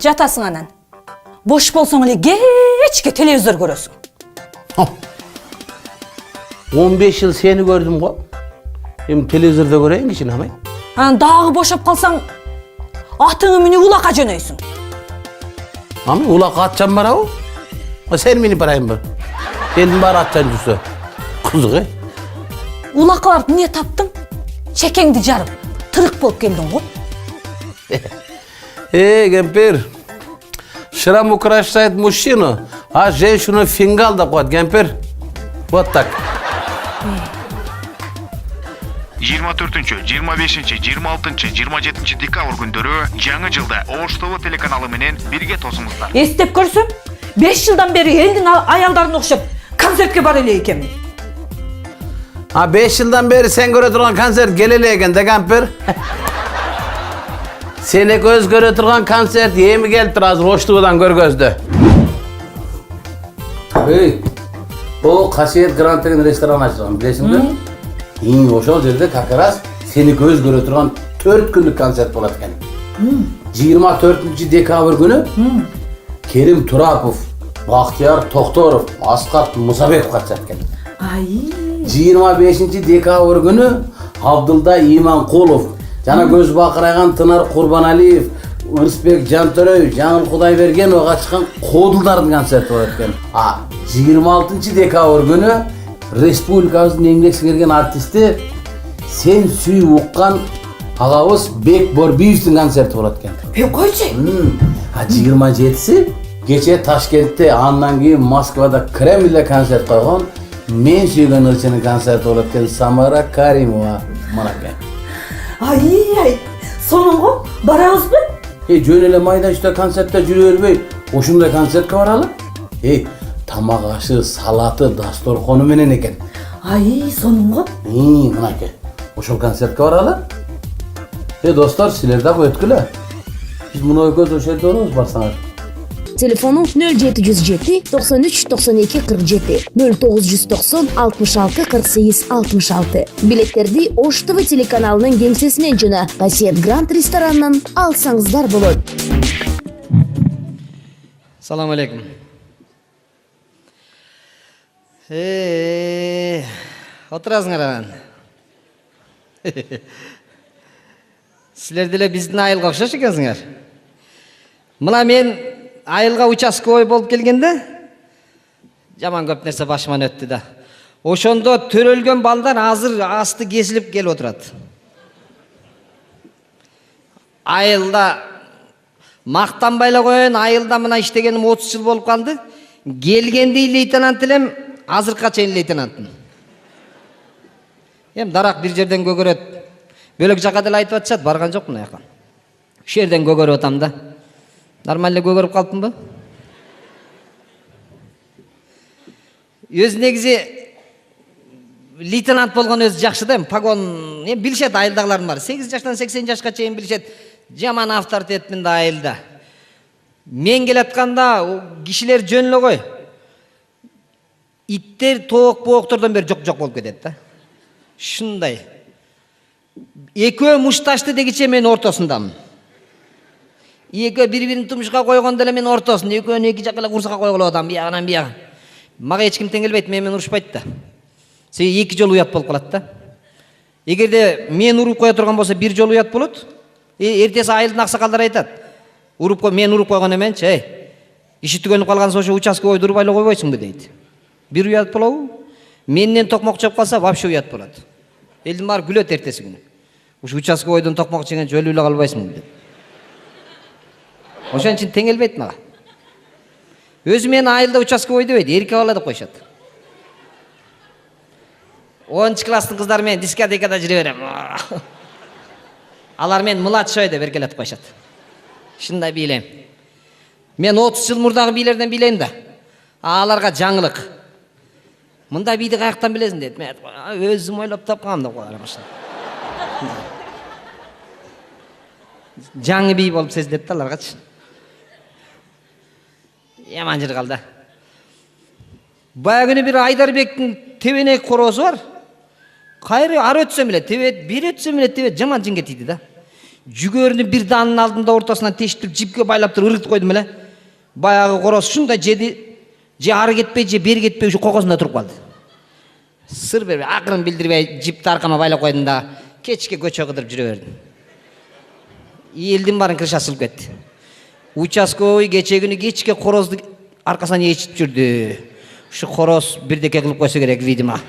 Жатасың анан. Бош болсоң эле кечке телевизор көрөсүң. 15 жыл сени көрдüm го. Эми телевизордо көрөйүн кичине амай. Анан дагы бошоп калсаң, атыңы менен улакка жөнөйсүң. Амай улакка атчан барабы? Сен мени барайынбы? Элдин баары атчан жүрсө. Кызык, Улакка барып эмне таптың? Чекеңди жарып, тырык болуп келдиң го. Кемпир. Шрам украшает мужчину, а женщину фингал деп коет, кемпир. Вот так. 24-25, 26, 27 декабрь күндөрү жаңы жылда Ош ТV телеканалы менен бирге тосуңуздар. Эстеп көрсөм, 5 жылдан бери элдин аялдарына окшоп концертке бар эле экенмин. 5 жылдан бери сен көрө турган концерт келеле экен да, кемпир. Сени көз көрө турган концерт эми келип тур, азыр Ош ТVдан көргөздү. О, Касиет Грант деген ресторан ачылган, билесиңби? Ошол жерде как раз сени көз көрө турган 4 күндүк концерт болот экен. 24 декабрь күнү Керим Турапов, Бактияр Токторов, Аскат Мусабеков катышат экен. 25 декабрь күнү Абдылда Иманкулов, жана көз бакырайган Тынар Курбаналиев, Ырысбек Жантөрөев, Жаңыл Кудайбергенова катышкан Кодулдардын концерти болот экен. 26 декабрь күнү республикабыздын эмгек сиңирген артисти сен сүйүп уккан агабыз Бек Борбиевдин концерти болот экен. Койчу. 27-си кече Ташкентте, андан кийин Москвада Кремльде концерт койгон мен сүйгөн ырчынын концерти болот экен. Самара Каримова мынакей. Сонунго барабызбы? Жөн эле майда иште концертте жүрө бербей, ошондой концертке баралы. Тамак ашы, салаты, дасторкону менен экен. Сонунго? Мынакей. Ошол концертке баралы. Достор, силер дагы өткүлө. Биз муну экөөбүз ошол жерде болобуз, барсаңар. Телефону 0707 93 92 47 0990 66 48 66. Билеттерди Ош ТV телеканалынын кеңсесинен жана Касиет Грант ресторанынан алсаңыздар болот. Салам алейкум. Отурасыңар анан. Силер деле биздин айылга окшош экенсиңер. Мына мен айылга участковый болуп келгенде жаман көп нерсе башыман өттү да. Ошондо төрөлгөн балдар азыр асты кесилип келип отурат. Айылда мактанбай эле коеюн, айылда мына иштегеним 30 жыл болуп калды. Келгенде лейтенант элем, азыркыга чейин лейтенантмын. Дарак бир жерден көгөрөт. Бөлөк жака деле айтып атышат, барган жокмун аяка. Ушул жерден көгөрүп атам да. Нормально көгөрүп калыппынбы? Өз негизи лейтенант болгон өзү жакшы да, погон, билишет айылдагылардын баары. 8 жаштан 80 жашка чейин билишет. Жаман авторитетмин да айылда. Мен келатканда кишилер жөн эле кой. Иттер тоок-бооктордон бери жок болуп кетет да. Шундай. Экөө мушташты дегиче мен ортосундамын. Экөө бири-бирин тумушка койгондо эле мен ортосунда, экөөнү эки жакка эле курсакка койгулап атам, биягынан бияга. Мага эч ким теңелбейт, менен урушпайт да. Себеби эки жолу уят болуп калат да. Эгерде мен уруп кое турган болсо бир жолу уят болот. Эртеси айылдын аксакалдары айтат. Мен уруп койгон эменчи, иши түгөнүп калган соң ошо участковойду урубай эле койбойсуңбу дейт. Бир уят болобу? Менден токмок жеп калса вообще уят болот. Элдин баары күлөт эртеси күнү. Ушу участковойдун токмок жеген өлүп эле калбайсыңбы деп. Ошон үчүн теңелбейт мага. Өзү мени айылда участковой дебейт, эрке бала деп коюшат. 10 класстын кыздары менен дискотекада жүрө берем. Алар мен младшой деп эркелетип коюшат. Шындай бийлейм. Мен 30 жыл мурдагы бийлерден бийлейм да. Аларга жаңылык. Мындай бийди каяктан билесиң дейт. Мен өзүм ойлоп тапкам деп койлар башына. Жаңы бий болуп сезилет да аларгачы. Яман жер калды. Баягы күнү бир Айдарбектин тебенек короосу бар. Кайры ар өтсөм эле тебет, бир өтсөм эле тебет жаман жинге тийди да. жүгөрүнү бир данын алдында ортосунан тешип туруп жипке байлап туруп ыргытып койдум эле. Баягы короз ушундай жеди, же ары кетпей, же бери кетпей ушу кокосунда туруп калды. Сыр бербей, акырын билдирбей жипти аркама байлап койдум да кечке көчө кыдырып жүрө бердим. Элдин баарын крыша сылып кетти. Участковый кече күнү кечке корозду аркасынан ээрчитип жүрдү. Ушу короз бирдеке кылып койсо керек, видимо.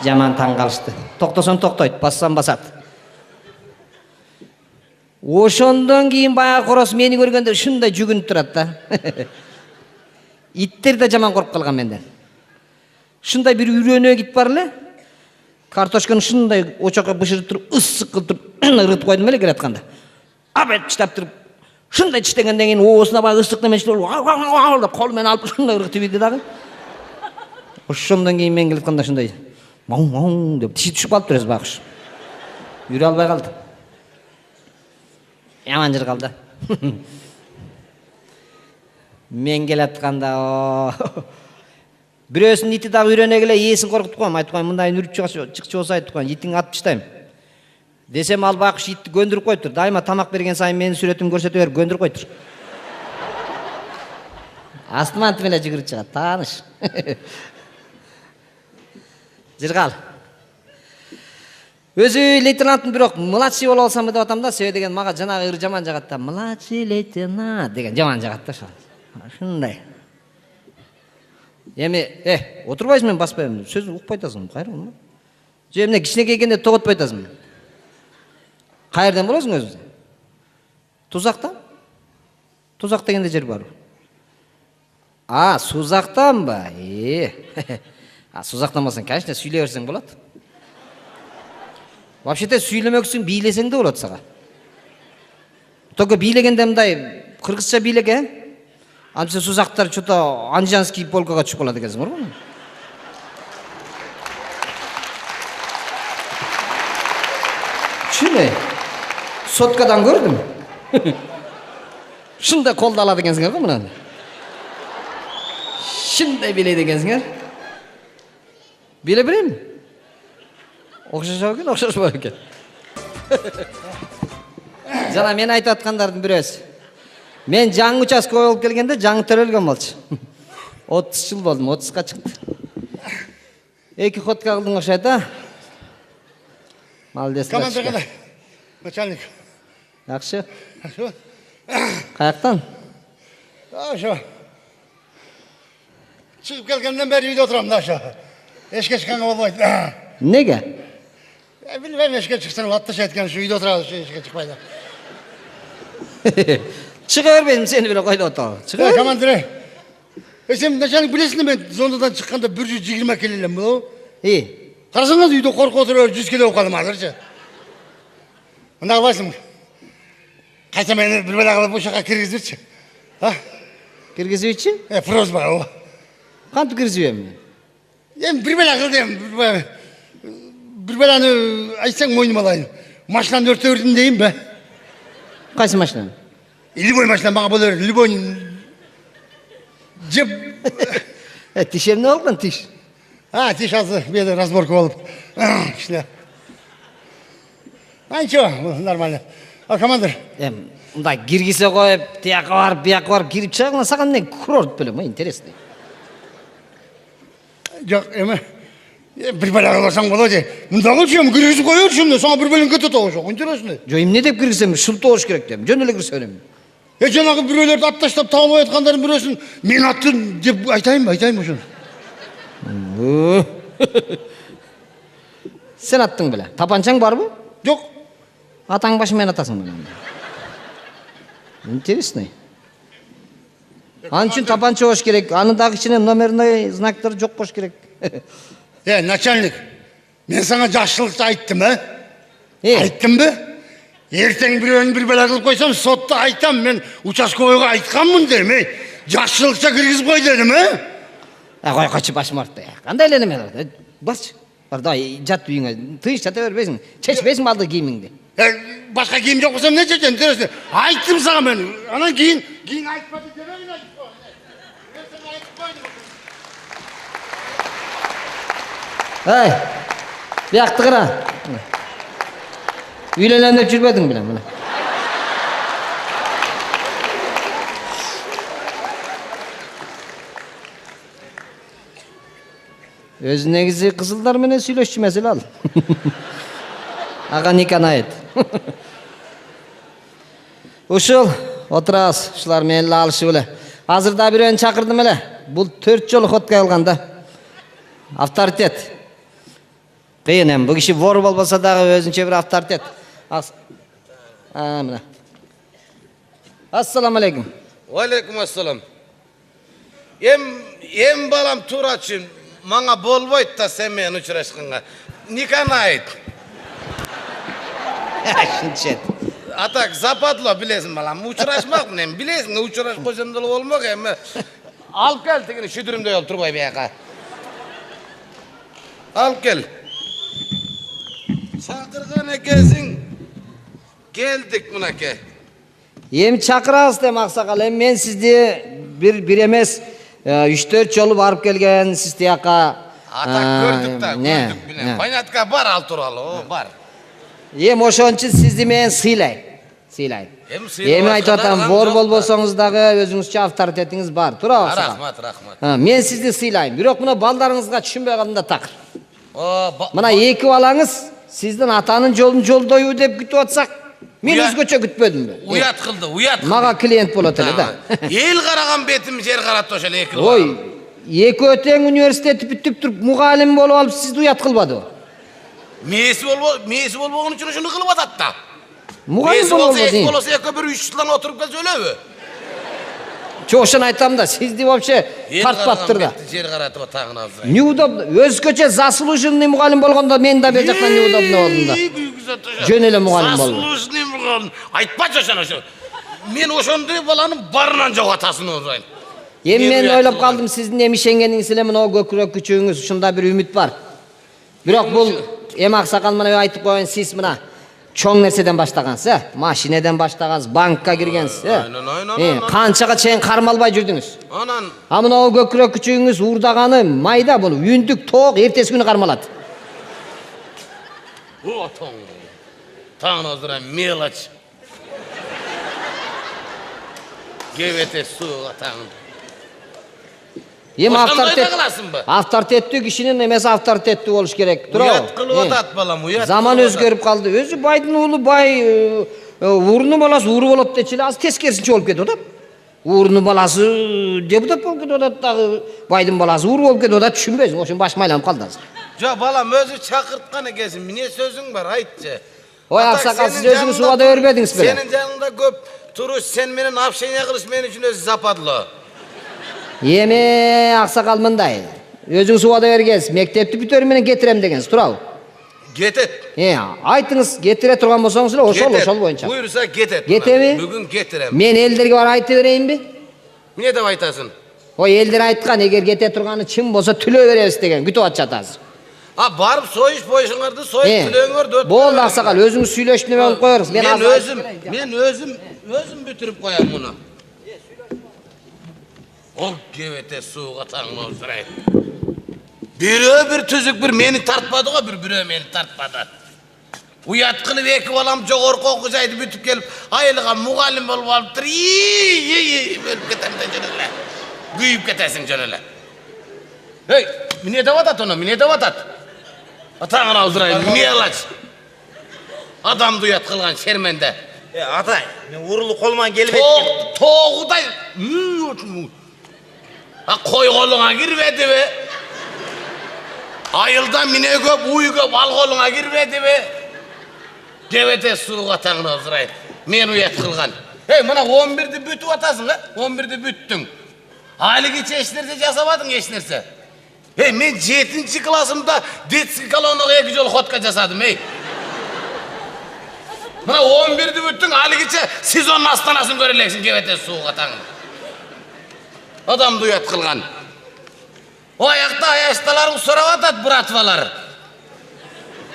Жаман таң калышты. Токтосоң токтойт, бассаң басат. Ошондон кийин баягы короз мени көргөндө ушундай жүгүнүп турат да. Иттер да жаман коркуп калган менден. Ушундай бир үрөнө кит бар эле. Картошканы ушундай очокко бышырып туруп, ысык кылып туруп, ыргытып койдум эле келатканда. Абет чыдап туруп, ушундай чиштегенден кийин оозуна баягы ысык немене деп кол менен алып ушундай ыргытып ийди дагы. Ошондон кийин мен келатканда ушундай моң деп тиши түшүп калыптыр өзү байкуш. Жүрө албай калды. Яман жыр калды. Мен келатканда бирөөсүнүн ити дагы үйрөнө келе ээсин коркутуп коем, айтып коем, мындай үрүп чыкчы болсо айтып коем, итиңди атып таштайм. Десем ал байкуш итти көндүрүп коюптур. Дайыма тамак берген сайын менин сүрөтүмдү көрсөтө берип көндүрүп коюптур. Астыман эле жүгүрүп чыгат, тааныш. Жыргал. Өзү лейтенанттын бирок младший боло алсам деп атам да, себеби деген мага жанагы ыр жаман жагат да. Младший лейтенант деген жаман жагат да ошо. Ушундай. Эми, отурбайсың мен баспайм. Сөз укпай атасың, кайры? Же эмне кичинекей экенде тоготпой атасың? Кайерден болосуң өзүң? Тузактан? Тузак дегенде жер бар. Сузактанбы? Сузактан болсоң, конечно, сүйлөй берсең болот. Вообще-то сүйлөмөксүң, бийлесең да болот сага. Только бийлегенде мындай кыргызча бийлеге. Анча сузактар что-то Анжанский полкага түшүп калат экенсиң, барбы? Чүнө? Соткадан көрдүм. Шындай колду алат экенсиңер го мынаны. Шындай билет экенсиңер. Биле берейинби? Окшошобу экен, окшошпойбу экен. Жана мен айтып аткандардын бирөөсү. Мен жаңы участковый болуп келгенде жаңы төрөлгөн болчу. 30 жыл болдум, 30га чыкты. 2 ходка кылдың окшойт, а? Молодец. Командир кандай? Начальник. Жакшы. Ошо. Каяктан? Ошо. Чыгып келгенден бери үйдө отурам да ошо. Эшикке чыкканга болбойт. Неге? Билбейм, эшикке чыксаң латташ айткан ушу үйдө отурабыз, эшикке чыкпайда. Чыга бербейсиң, сени беле койдуп атабы. Чыга. Командир. Сен начальник билесиң, мен зонадан чыкканда 120 келе элем болобу? Карасаңыз үйдө коркуп отуруп 100 келе болуп калдым азырчы. Мында кыласың? Кайта мени бир бала кылып ошока киргизбирчи. Киргизүүчү? Просьба. Кантип киргизбейм? Эми бир бала кылдым. Бир баланы айтсаң мойнума алайын. Машинаны өртөп бердим дейинби? Кайсы машина? Любой машина мага боло берди. Любой жеп. Тиш эмне болгон, тиш? Тиш азыр беде разборка болуп. Кичине. Ничего, нормально. Командир. Мындай киргизе коюп, тияка барып, бияка барып кирип чыгаган сага эмне курорт белем, интересный. Жок, эми бир бала кылсаң болот. Мында кылчым, киргизип коёчум, сага бир бөлөң кетет ошо. Интересный. Жо, эмне деп киргизем? Шылтоо болуш керек дем. Жөн эле кирсе берем. Жанагы бирөөлөрдү ат таштап табылбай аткандардын бирөөсүн мен аттым деп айтайынбы ошону? Сен аттың беле? Тапанчаң барбы? Жок. Атаң башы менен атасың беле. Интересный. Анын үчүн тапанча болуш керек. Анын дагы ичине номерной знактар жок болуш керек. Начальник, мен сага жакшылыкча айттым, айттымбы? Эртең бирөөнү бир бала кылып койсом, сотто айтам, мен участковойго айтканмын дейм, жакшылыкча киргизип кой дедим, Койчу башым артты. Кандай эле неме? Барчы. Бар да, жат үйүңө. Тыйыш жата бербейсиң. Чечпейсиң балды кийимиңди. Башка кийим жок болсо эмне чечем? Айттым сага мен. Анан кийин айтпады дебейин айтып. Бияқты қара. Үйленем деп жүрбедің білем, мына. Өзү негизи кызылдар менен сүйлөшчү маселе ал. Ага никаны айт. Ушул отурабыз, ушулар менен эле алышып эле. Азыр да бирөөнү чакырдым эле. Бул 4 жолу ходка алган да. Авторитет. Кыйын эми, бул киши вор болбосо дагы өзүнчө бир авторитет. Мына. Ассаламу алейкум. Алейкум ассалам. Эм балам турачы, мага болбойт да сен менен учурашканга. Никаны айт. Шынчет. Атак западло билесиң балам, учурашмакмын эми, билесиң, учурашып койсом деле болмок эми. Алып кел тигини шүдүрүмдөй болуп турбай бияка. Алып кел. Чакырган экенсиң. Келдик мынаке. Эми чакырабыз деп аксакал, эми мен сизди бир эмес 3-4 жолу барып келген сиз тияка. Атак көрдүк да, көрдүк билем. Понятка бар ал тууралуу, бар. Эми ошон үчүн сизди мен сыйлайм. Эми айтып атам, вор болбосоңуз дагы өзүңүзчө авторитетиңиз бар. Туурабы аксакал? Рахмат. Мен сизди сыйлайм. Бирок мына балдарыңызга түшүнбөй калдым да такыр. Мына эки балаңыз сиздин атанын жолун жолдойбу деп күтүп атсак, мен өзгөчө күтпөдүмбү. Уят кылды. Мага клиент болот эле да. Эл караган бетим жер каратты ошол эки бала. Ой, экөө тең университетти бүтүп туруп мугалим болуп алып сизди уят кылбадыбы? Мээси болбогон үчүн ушуну кылып атат да. Мугалим болобу дейм. Болосо экөө бир 3 жылдан отуруп келсе өлөбү. Жок, ошону айтам да, сизди вообще тартпаптыр да. Жер каратып тагын азыр. Неудобно. Өзгөчө заслуженный мугалим болгондо мен да бер жактан неудобно болдум да. Жөн эле мугалим болду. Заслуженный мугалим. Айтпачы ошону. Мен ошондой баланын барынан жогатасын озайын. Эми мен ойлоп калдым, сиздин эми ишенгениңиз эле мына көкүрөк күчүңүз, ушунда бир үмүт бар. Бирок бул эми аксакал мына айтып коеюн, сиз мына чоң нерседен баштагансыз, машинеден баштагансыз, банкка киргенсиз, канчага чейин кармалбай жүрдүңүз. Анан мына көкүрөк күчүңүз уурдаганы майда, буну үндүк тоок эртеси күнү кармалат. О, таң азыр мелочь. Гевете сууга тагын. Эми авторитеттүү кишинин эмеси авторитеттүү болуш керек. Уят кылып атат балам, уят. Заман өзгөрүп калды. Өзү байдын уулу бай, ууруну баласы ууру болот дечи эле, азыр тескерисинче болуп кетип атат. Ууруну баласы депутат болуп кетип атат дагы, байдын баласы ууру болуп кетип атат, түшүнбөйсүң, ошон башым айланып калды азыр. Жок, балам, өзү чакырткан экенсиң, эмне сөзүң бар, айтчы. Ой, аксакал, сиз өзүңүз убада бербедиңиз беле? Сенин жаныңда көп туруш, сен менен общение кылыш мен үчүн өзү западло. Эми аксакал мындай, өзүңүз убада бергенсиз, мектепти бүтөрүм менен кетирем дегенсиз, туурабы? Кетет. Айтыңыз, кетире турган болсоңуз эле ошол боюнча. Буйруса кетет. Кетеби? Бүгүн кетирем. Мен элдерге бар айта берейинби? Эмне деп айтасың? Ой, элдер айткан, эгер кете турганы чын болсо түлөө беребиз деген, күтүп атышат азыр. Барып союш боюшуңарды союп түлөөңөрдү. Болду аксакал, өзүңүз сүйлөшүп неме болуп коерсуз. Мен өзүм бүтүрүп коям муну. Ол кебете сууга таңып сурайт. Бирөө бир түзүк бир мени тартпады го, бирөө мени тартпады. Уят кылып эки балам жогорку окуу жайды бүтүп келип, айылга мугалим болуп алыптыр. Өлүп кетем да жөн эле. Күйүп кетесиң жөн эле. Эй, эмне деп атат оно? Эмне деп атат? Атаңын алдырайын, мелочь. Адамды уят кылган шерменде. Атай, мен урулу колуман келип эткем. Тоогудай. Кой колуңа кирбедиби? Айылда міне көп, уй көп, ал колуңа кирбедиби? Кебете сууга таңын азырайт. Мен уят кылган. Эй, мына 11-ди бүтүп атасың, 11-ди бүттүң. Алигиче эч нерсе жасабадың, эч нерсе. Эй, мен 7-чи классымда детский колоннага 2 жолу ходка жасадым, эй. Мына 11-ди бүттүң, алигиче сезонун астанасын көрө элексиң, кебете сууга таңын. Адамды уят кылган. Аякта аяшталарың сурап атат, братвалар.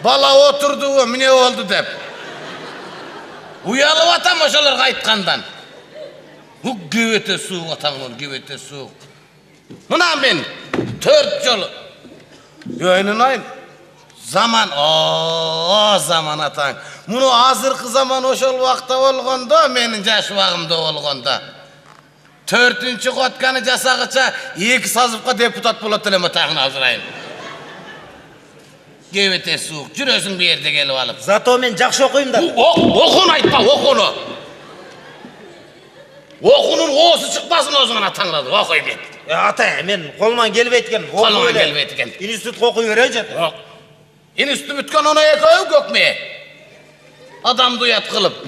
Бала отурду, эмне болду деп. Уялып атам ошолорго айткандан. Кебете сууга таңын, кебете сууг. Мына мен 4 жолу. Өйнүнайым. Zaman, zaman атаң. Муну азыркы zaman ошол убакта болгондо, менин жаш убагымда болгондо. 4-чү котканы жасагыча 2 сазыпка депутат болот элем тагын азырайын. Gevete soğuk. Жүрөсүң bir yerde gelip alıp. Зато мен жакшы окуйм да. Okunu aytma, okunu. Okunun oğusu çıkmasın o zaman atаңladı. Okuyum et. Атай, мен колуман келбейт экен. Колуңан келбейт экен. Институтка окуй берейинчи. Институт бүткөн ona eköyü gökmeye. Adamды uyat kılıp.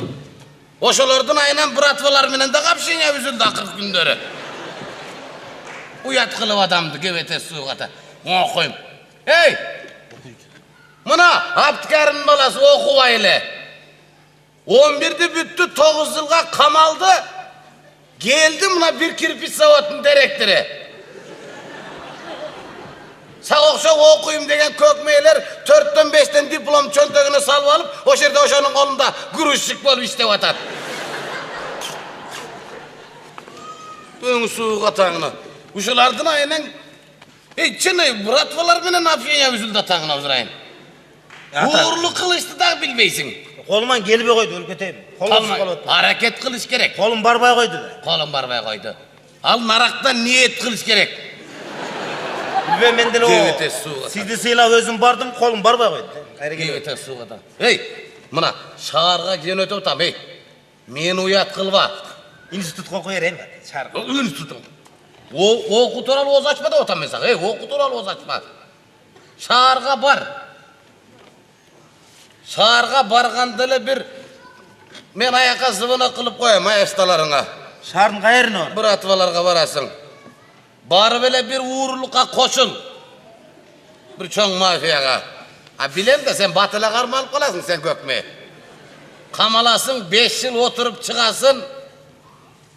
Oşolardın aynen bratvalar menen de kapşınya üzüldü akır gündörü. Uyat kılıp adamdı gevete suğuk ata. Okuyum. Hey! Mına Abdükar'ın balası okubaylı. 11'de büttü 9 yılga kamaldı. Geldi mına bir kirpiç zavodunun direktörü. Sağokşok okuyum degen kökmeyler 4'ten 5'ten diplom çöntögüne salып alıp o şerde oşonun kolunda guruşçuk bolup iştep atat. Böğün suğuk atağına. Uşulardın aynen çene bratvalar menen afiyenya üzüldü atağına uzurayın. Uğurlu kılıçtı da bilmeysin. Колуман келбей койду, өлкөтөйм. Колум калып. Hareket kılıç gerek. Колум барбай койду да. Kolum barbay koydu. Al naraktan niyet kılıç gerek. Билбейм, мен деле Гевете сууга. Сизди сыйлап өзүм бардым, колум барбай койду. Gevete suğuk atan. Hey! Mına şaharga giren öte otam hey. Meni uyat kılba. Институтка окуй берейин да. Чар. Institutun. Oku tural oz açma da otam mesela. Hey oku tural oz açma. Şaharga bar. Şaharga bargandele bir men ayaka zıvına kılıp koyayım ayestalarına. Шаардын кайерине бар? Bratvalarga barasın. Barı bile bir uğurlukka koşul. Bir çoğun mafiyaga. Ha bilem de sen batıla karma alıp kalasın sen gökmeyi. Kamalasın 5 yıl oturup çıkasın.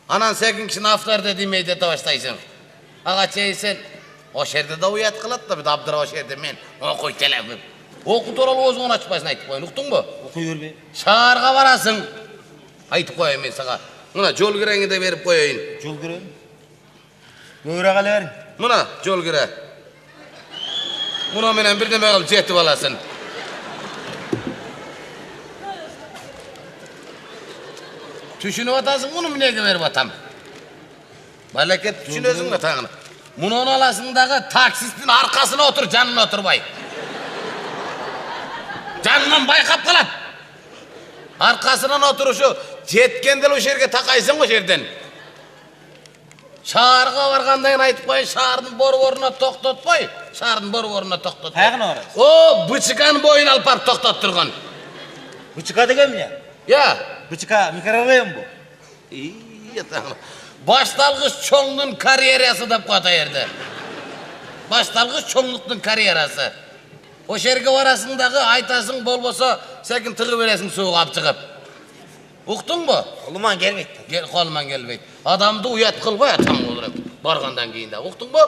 Anan sekin kişinin haftar dediğimi de başlaysın. Ağa çeysen o şerde de uyat kılat da bir de abdıra o şerde men okuy telefim. Oku toralı ozunu açpaysın aytıp koyun uktun mu? Окуй бербей. Şaharga barasın. Aytıp koyayım ben sana. Mına jol gireni de verip koyayım. Жол көрөм. Көбүрөөк але бериң. Mına jol gire. Muna menen bir deme kılıp jetip alasın. Tüşünü atasın bunu minege verip atam. Baleket tüşünözün mü tağını? Bunu onu alasındağı taksistin arkasına otur canına oturbay. Canından baykap kalat. Arkasından oturuşu jetkendel o şerge takaysın o şerden. Şaharga bargandayın aytıp koyun şaharın boru-boruna toktatpay. Şaharın boru-boruna toktatpay. Кайгына барасыз? O bıçıkan boyun alıp barıp toktattırgan. Бычка деген эмне? Ya. Бычка микрорайон бу. İyi tamam. Baştalgıç çoğunluğun kariyerası da kata yerde. Baştalgıç çoğunluğun kariyerası. O şerge arasındağı aytasın bol bolsa sekin tığı veresin soğuk ap çıkıp. Uktun mu? Колуман келбейт. Gel kolman gelmeydi. Adamdı uyat kılbay atam olurum. Bargandan keyin de. Uktun mu?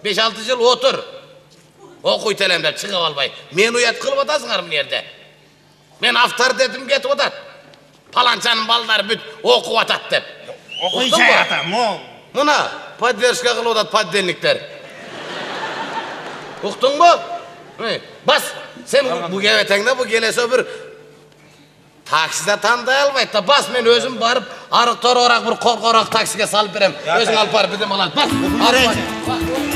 5-6 yıl otur. Okuy telemler çıkıp albay. Men uyat kılıp atasın arım yerde. Men aftar dedim getip atat. Palançanın balları büt okup atat dep. Окуйчу ата, мо. Mına поддержка kılıp atat поддельниктер. Uktun mu? Bas. Sen bu gevetengde bu gelese bir takside tanıday almaydı da bas men özüm barıp arık tor orak bir kork orak taksiye salıp berem. Özün alıp barıp bir dem alan. Bas. Okuyun.